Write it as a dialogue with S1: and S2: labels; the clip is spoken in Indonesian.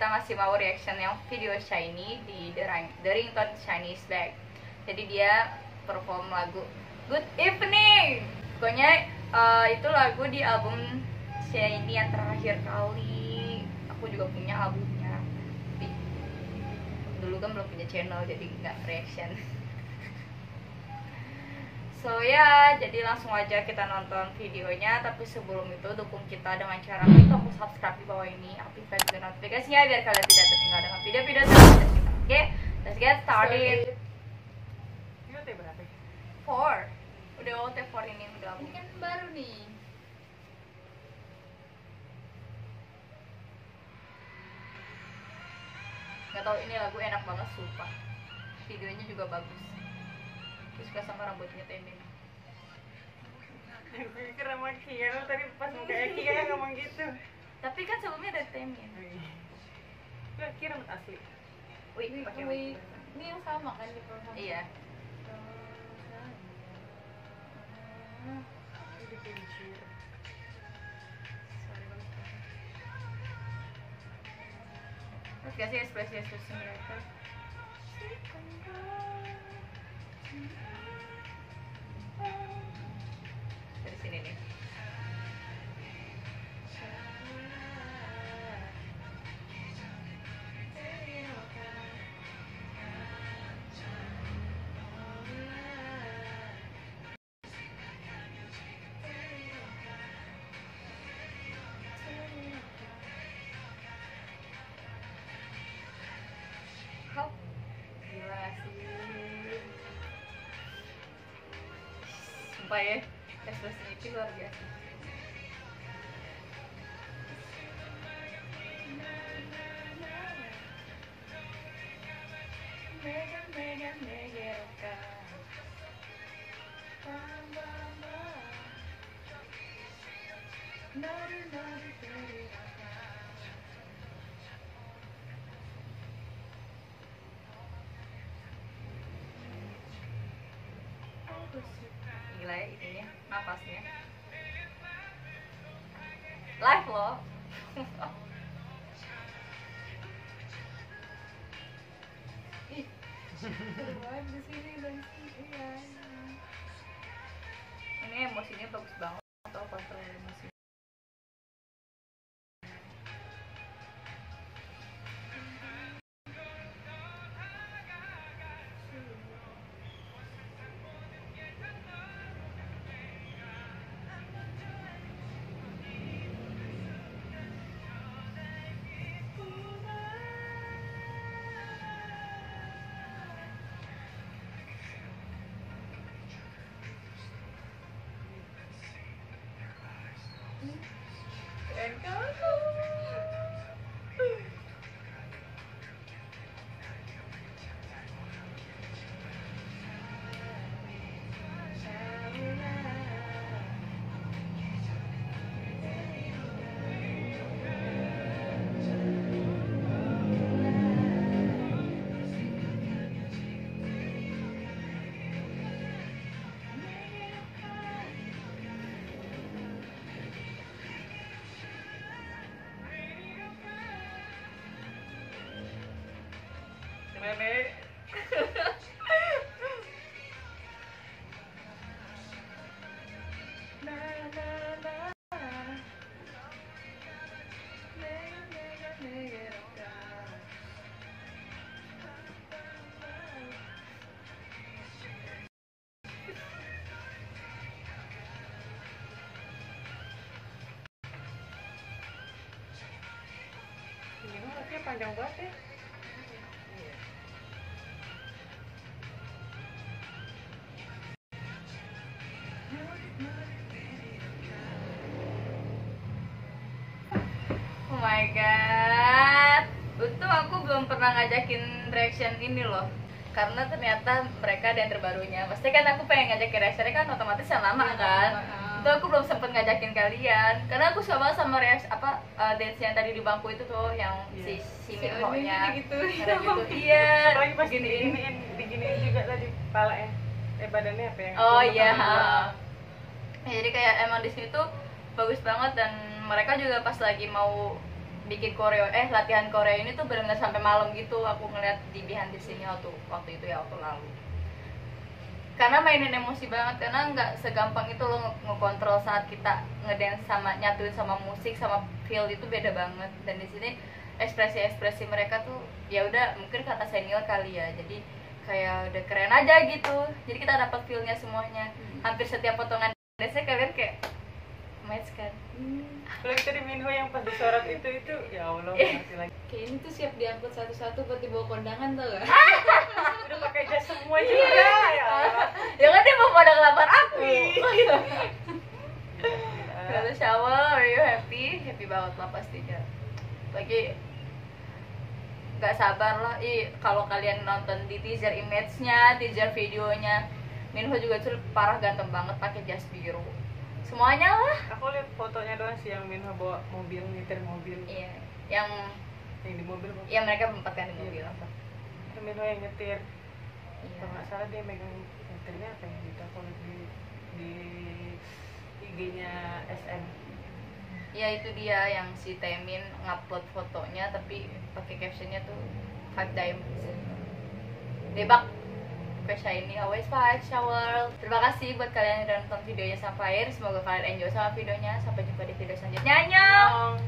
S1: masih mau reaction yang video Shiny di The Ringtone Chinese Bag. Jadi dia perform lagu Good Evening. Pokoknya itu lagu di album Shiny yang terakhir kali. Aku juga punya albumnya. Tapi dulu kan belum punya channel jadi nggak reaction. So ya, jadi langsung aja kita nonton videonya. Tapi sebelum itu dukung kita dengan cara klik tombol subscribe di bawah ini, aktifkan juga notifikasinya biar kalian tidak tertinggal dengan video-video terbaru kita. Oke, let's get started.
S2: Ini OT berapa?
S1: 4. Udah OT 4 ini udah.
S3: Ini kan baru nih.
S1: Gak tau, ini lagu enak banget sumpah. Videonya juga bagus. Aku suka sama rambutnya Temin.
S2: Aku pikir sama Kia, tadi pas muka Kia ngomong gitu.
S1: Tapi kan sebelumnya ada Temin.
S2: Itu Kia rambut asli.
S1: Wih, pakai
S3: Wih,
S1: wig.
S3: ini yang sama kan di perform.
S1: Iya.
S2: Ini kincir. Sorry banget.
S1: Terus gak sih ekspresi mereka? Dari sini nih. Hop. Gila sih. Sumpah ya, ekspresinya itu luar biasa. Gila ya ininya, napasnya live loh.
S3: Keluar di sini dan iya.
S1: Ini emosinya bagus banget atau kontrol emosi.
S2: Keren kan? Nenek. Ini rambutnya panjang banget ya.
S1: Oh my god, untung aku belum pernah ngajakin reaction ini loh. Karena ternyata mereka ada yang terbarunya. Pasti kan aku pengen ngajakin reaction kan otomatis yang lama kan. Itu aku belum sempet ngajakin kalian. Karena aku suka banget sama reaction dance yang tadi di bangku itu tuh yang si Minho-nya.
S3: gitu.
S1: Gitu. Iya.
S2: Apalagi pas diginiin juga tadi kepalanya. Badannya apa yang?
S1: Oh iya. Ya, jadi kayak emang di sini tuh bagus banget dan mereka juga pas lagi mau bikin koreo latihan koreo ini tuh benar-benar sampai malam gitu. Aku ngeliat di behind the scene-nya waktu itu ya, waktu lalu. Karena mainin emosi banget, karena nggak segampang itu loh ngekontrol saat kita ngedance sama nyatuin sama musik sama feel itu beda banget. Dan di sini ekspresi mereka tuh ya udah mungkin kata senior kali ya, jadi kayak udah keren aja gitu. Jadi kita dapat feel-nya semuanya. Hampir setiap potongan dance kalian kayak match kan.
S2: Apalagi tadi Minho yang pas disorot itu ya Allah, masih lagi.
S3: Kayak ini tuh siap diangkut satu-satu buat dibawa kondangan tau gak?
S2: Udah pakai jas semua juga ya Allah.
S1: Ya kan dia mau pada ngelamar aku.
S2: Gila.
S1: Lalu shower, are you happy? Happy banget lah pastinya. Lagi nggak sabar lah. Kalau kalian nonton di teaser image-nya, teaser videonya, Minho juga tuh parah ganteng banget pakai jas biru. Semuanya lah.
S2: Aku lihat fotonya doang sih yang Minho bawa mobil, nyetir mobil.
S1: Iya, yang
S2: Yang di mobil.
S1: mereka berempat kan di mobil.
S2: Itu Minho yang nyetir.
S1: Iya.
S2: Kalau nggak salah dia megang nyetirnya apa yang gitu. Kalau di IG-nya SM.
S1: Ya itu dia yang si Taemin ngupload fotonya tapi pakai captionnya tuh 5 diamonds. Debak ke Shiny always 5 shower. Terima kasih buat kalian yang udah nonton videonya sampai akhir. Semoga kalian enjoy sama videonya. Sampai jumpa di video selanjutnya. Annyeong.